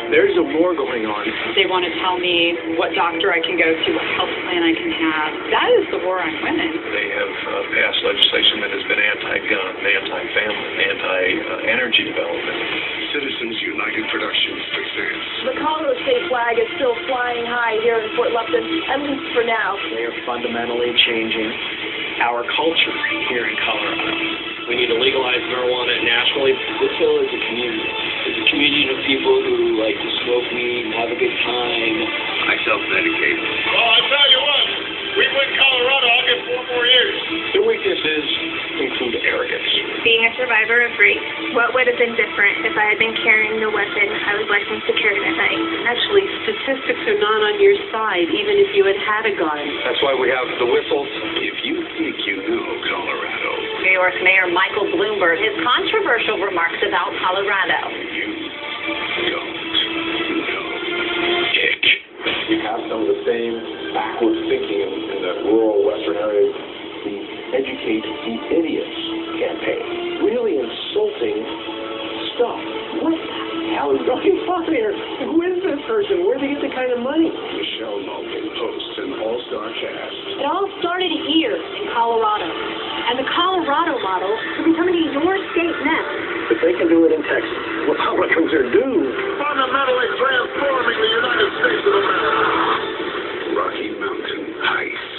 There's a war going on. They want to tell me what doctor I can go to, what health plan I can have. That is the war on women. They have passed legislation that has been anti-gun, anti-family, anti-energy development. Citizens United Productions presents. The Colorado state flag is still flying high here in Fort Lupton, at least for now. They are fundamentally changing our culture here in Colorado. We need to legalize marijuana nationally. This hill is a community. It's a community of people who like to smoke weed and have a good time. I self-medicate. Well, I tell you what, we win Colorado, I'll get 4 more years. Their weaknesses include arrogance. Being a survivor of rape, what would have been different if I had been carrying the weapon I was licensed to carry that night? Actually, statistics are not on your side, even if you had a gun. That's why we have the whistles. If you think you know Colorado, New York Mayor Michael Bloomberg, his controversial remarks about Colorado. you don't know it. You have some of the same backward thinking in the rural western areas. The Educate the Idiots campaign. Really insulting stuff. What the hell is going on here? Who is this person? Where do they get the kind of money? Michelle Malkin hosts an all-star cast. It all started here in Colorado, and the Colorado model could be coming to your state next. If they can do it in Texas, Republicans are doomed. Fundamentally transforming the United States of America. Rocky Mountain Heist.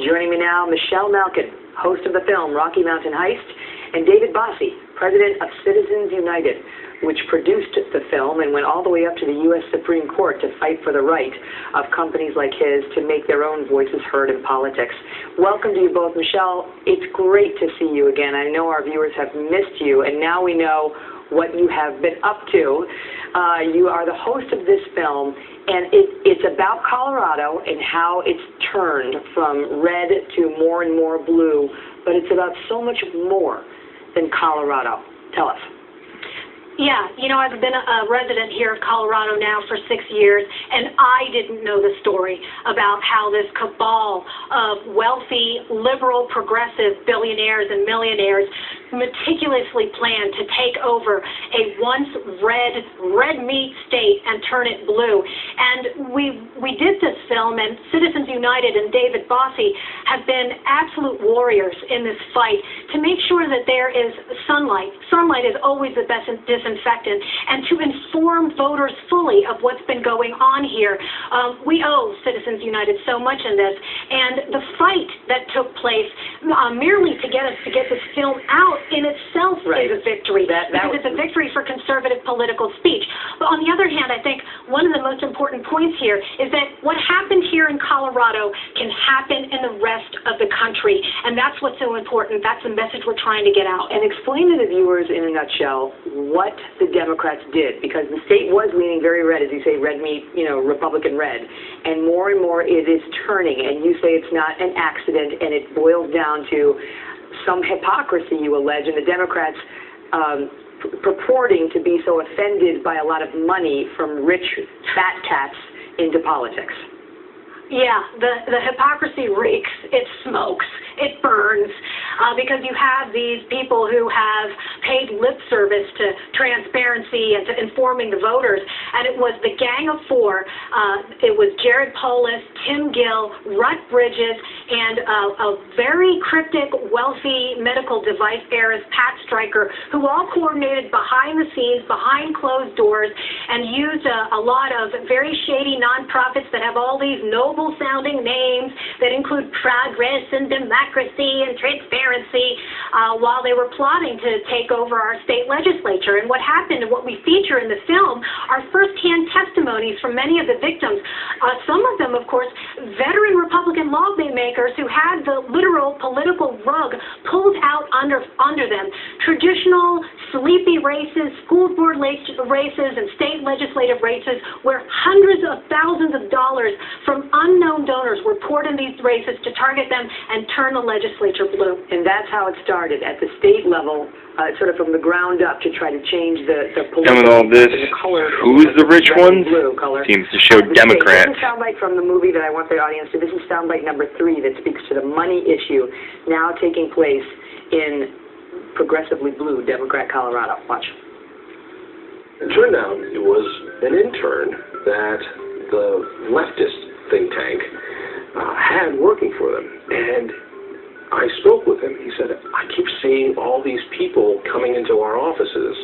Joining me now, Michelle Malkin, host of the film Rocky Mountain Heist, and David Bossie, president of Citizens United, which produced the film and went all the way up to the U.S. Supreme Court to fight for the right of companies like his to make their own voices heard in politics. Welcome to you both. Michelle, it's great to see you again. I know our viewers have missed you, and now we know what you have been up to. You are the host of this film, and it's about Colorado and how it's turned from red to more and more blue, but it's about so much more than Colorado. Tell us. Yeah, you know, I've been a resident here of Colorado now for 6 years, and I didn't know the story about how this cabal of wealthy, liberal, progressive billionaires and millionaires meticulously planned to take over a once red meat state and turn it blue. And we did this film, and Citizens United and David Bossie have been absolute warriors in this fight to make sure that there is sunlight. Sunlight is always the best disinfectant, and to inform voters fully of what's been going on here. We owe Citizens United so much in this, and the fight that took place merely to get us to get this film out in itself is a victory, because it's a victory for conservative political speech. But on the other hand, I think one of the most important points here is that what happened here in Colorado can happen in the rest of the country, and that's what's so important. That's the message we're trying to get out. And explain to the viewers in a nutshell what the Democrats did, because the state was leaning very red, as you say, red meat, you know, Republican red, and more it is turning, and you say it's not an accident, and it boils down to some hypocrisy, you allege, and the Democrats purporting to be so offended by a lot of money from rich fat cats into politics. Yeah, the hypocrisy reeks, it smokes, it burns, because you have these people who have paid lip service to transparency and to informing the voters, and it was the Gang of Four. It was Jared Polis, Tim Gill, Rutt Bridges, and a very cryptic, wealthy medical device heiress, Pat Stryker, who all coordinated behind the scenes, behind closed doors, and used a lot of very shady nonprofits that have all these noble-sounding names that include progress and democracy and transparency while they were plotting to take over our state legislature. And what happened and what we feature in the film are first-hand testimonies from many of the victims. Some of them, of course, veteran Republican lawmakers who had the literal political rug pulled out under them. Traditional sleepy races, school board races, and state legislative races where hundreds of thousands of dollars from unknown donors were poured in these races to target them and turn the legislature blue. And that's how it started, at the state level, sort of from the ground up, to try to change the political and with all this, the color. Who's the rich one? Blue color. Seems to show Democrats. This is soundbite from the movie that I want the audience to. This is soundbite number 3 that speaks to the money issue now taking place in progressively blue Democrat Colorado. Watch. It turned out it was an intern that the leftist think tank had working for them. And I spoke with him. He said, I keep seeing all these people coming into our offices,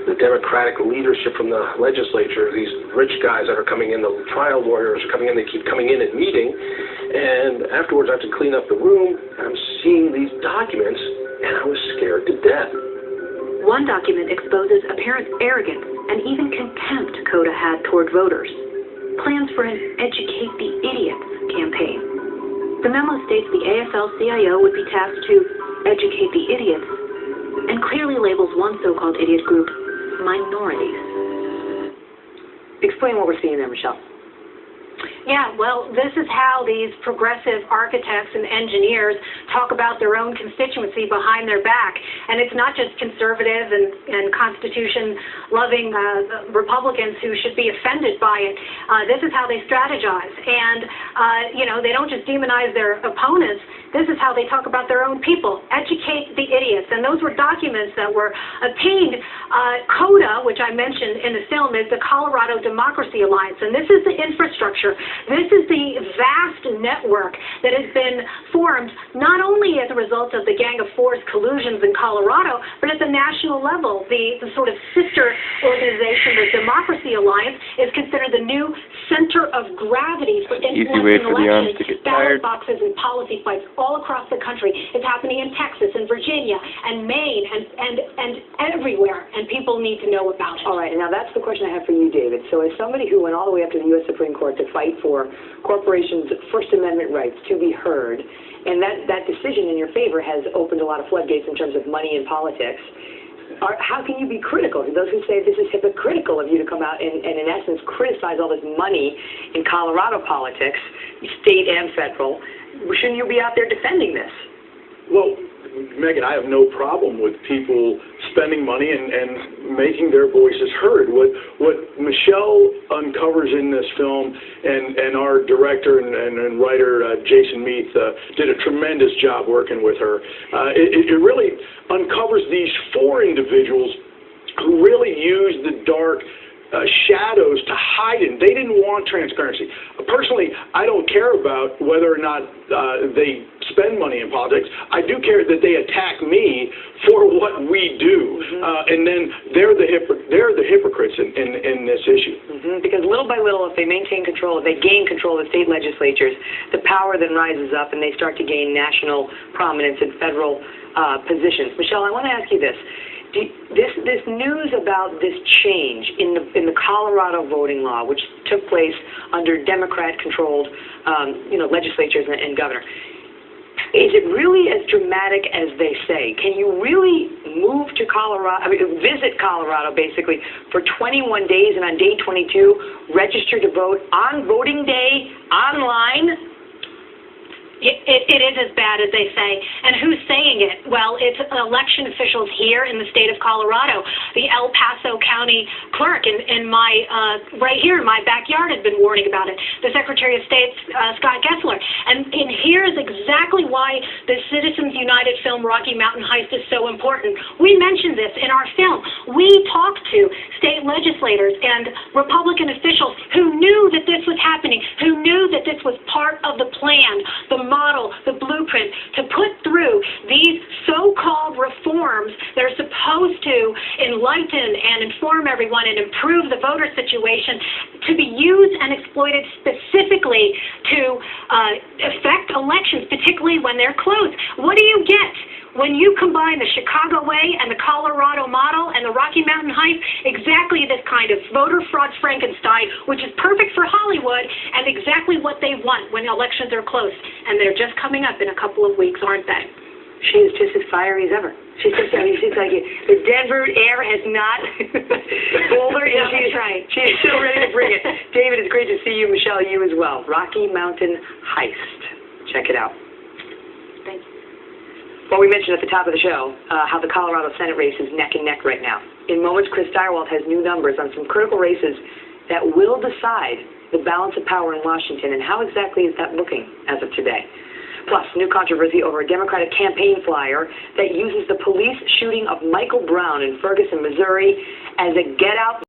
the Democratic leadership from the legislature, these rich guys that are coming in, the trial lawyers are coming in, they keep coming in and meeting, and afterwards I have to clean up the room. I'm seeing these documents, and I was scared to death. One document exposes apparent arrogance and even contempt CODA had toward voters. Plans for an Educate the Idiots campaign. The memo states the AFL-CIO would be tasked to educate the idiots and clearly labels one so-called idiot group minorities. Explain what we're seeing there, Michelle. Yeah, well, this is how these progressive architects and engineers talk about their own constituency behind their back. And it's not just conservative and Constitution-loving Republicans who should be offended by it. This is how they strategize. And, they don't just demonize their opponents. This is how they talk about their own people. Educate the idiots. And those were documents that were obtained. CODA, which I mentioned in the film, is the Colorado Democracy Alliance. And this is the infrastructure. This is the vast network that has been formed not only as a result of the Gang of Four's collusions in Colorado, but at the national level. The sort of sister organization, the Democracy Alliance, is considered the new center of gravity for influencing elections, ballot boxes, and policy fights all across the country. It's happening in Texas and Virginia and Maine and everywhere, and people need to know about it. All right, and now that's the question I have for you, David. So as somebody who went all the way up to the U.S. Supreme Court to fight for corporations' First Amendment rights to be heard, and that decision in your favor has opened a lot of floodgates in terms of money in politics, how can you be critical? Those who say this is hypocritical of you to come out and in essence, criticize all this money in Colorado politics, state and federal, shouldn't you be out there defending this? Well, Megan, I have no problem with people spending money and making their voices heard. What Michelle uncovers in this film, and our director and writer, Jason Meath, did a tremendous job working with her. It really uncovers these four individuals who really used the dark shadows to hide in. They didn't want transparency. Personally, I don't care about whether or not they spend money in politics. I do care that they attack me for what we do, and then they're the hypocrites in this issue. Because little by little, if they maintain control, if they gain control of the state legislatures, the power then rises up and they start to gain national prominence in federal positions. Michelle, I want to ask you this. This news about this change in the Colorado voting law, which took place under Democrat-controlled legislatures and governor, is it really as dramatic as they say? Can you really move to Colorado, visit Colorado basically for 21 days, and on day 22 register to vote on voting day online? It is as bad as they say. And who's saying it? Well, it's election officials here in the state of Colorado. The El Paso County clerk in my right here in my backyard had been warning about it. The Secretary of State, Scott Gessler. And here's exactly why the Citizens United film Rocky Mountain Heist is so important. We mentioned this in our film. We talked to state legislators and Republican officials who knew that this was happening, who knew that this was part of the plan, the model, the blueprint, to put through these so-called reforms that are supposed to enlighten and inform everyone and improve the voter situation, to be used and exploited specifically to affect elections, particularly when they're close. What do you get when you combine the Chicago way and the Colorado model and the Rocky Mountain Heist? Exactly this kind of voter fraud Frankenstein, which is perfect for Hollywood and exactly what they want when elections are close. And they're just coming up in a couple of weeks, aren't they? She is just as fiery as ever. She's just, she's like, the Denver air has not fooled her. Yeah, that's right. She's still ready to bring it. David, it's great to see you. Michelle, you as well. Rocky Mountain Heist. Check it out. Thank you. Well, we mentioned at the top of the show how the Colorado Senate race is neck and neck right now. In moments, Chris Direwald has new numbers on some critical races that will decide the balance of power in Washington, and how exactly is that looking as of today? Plus, new controversy over a Democratic campaign flyer that uses the police shooting of Michael Brown in Ferguson, Missouri as a get-out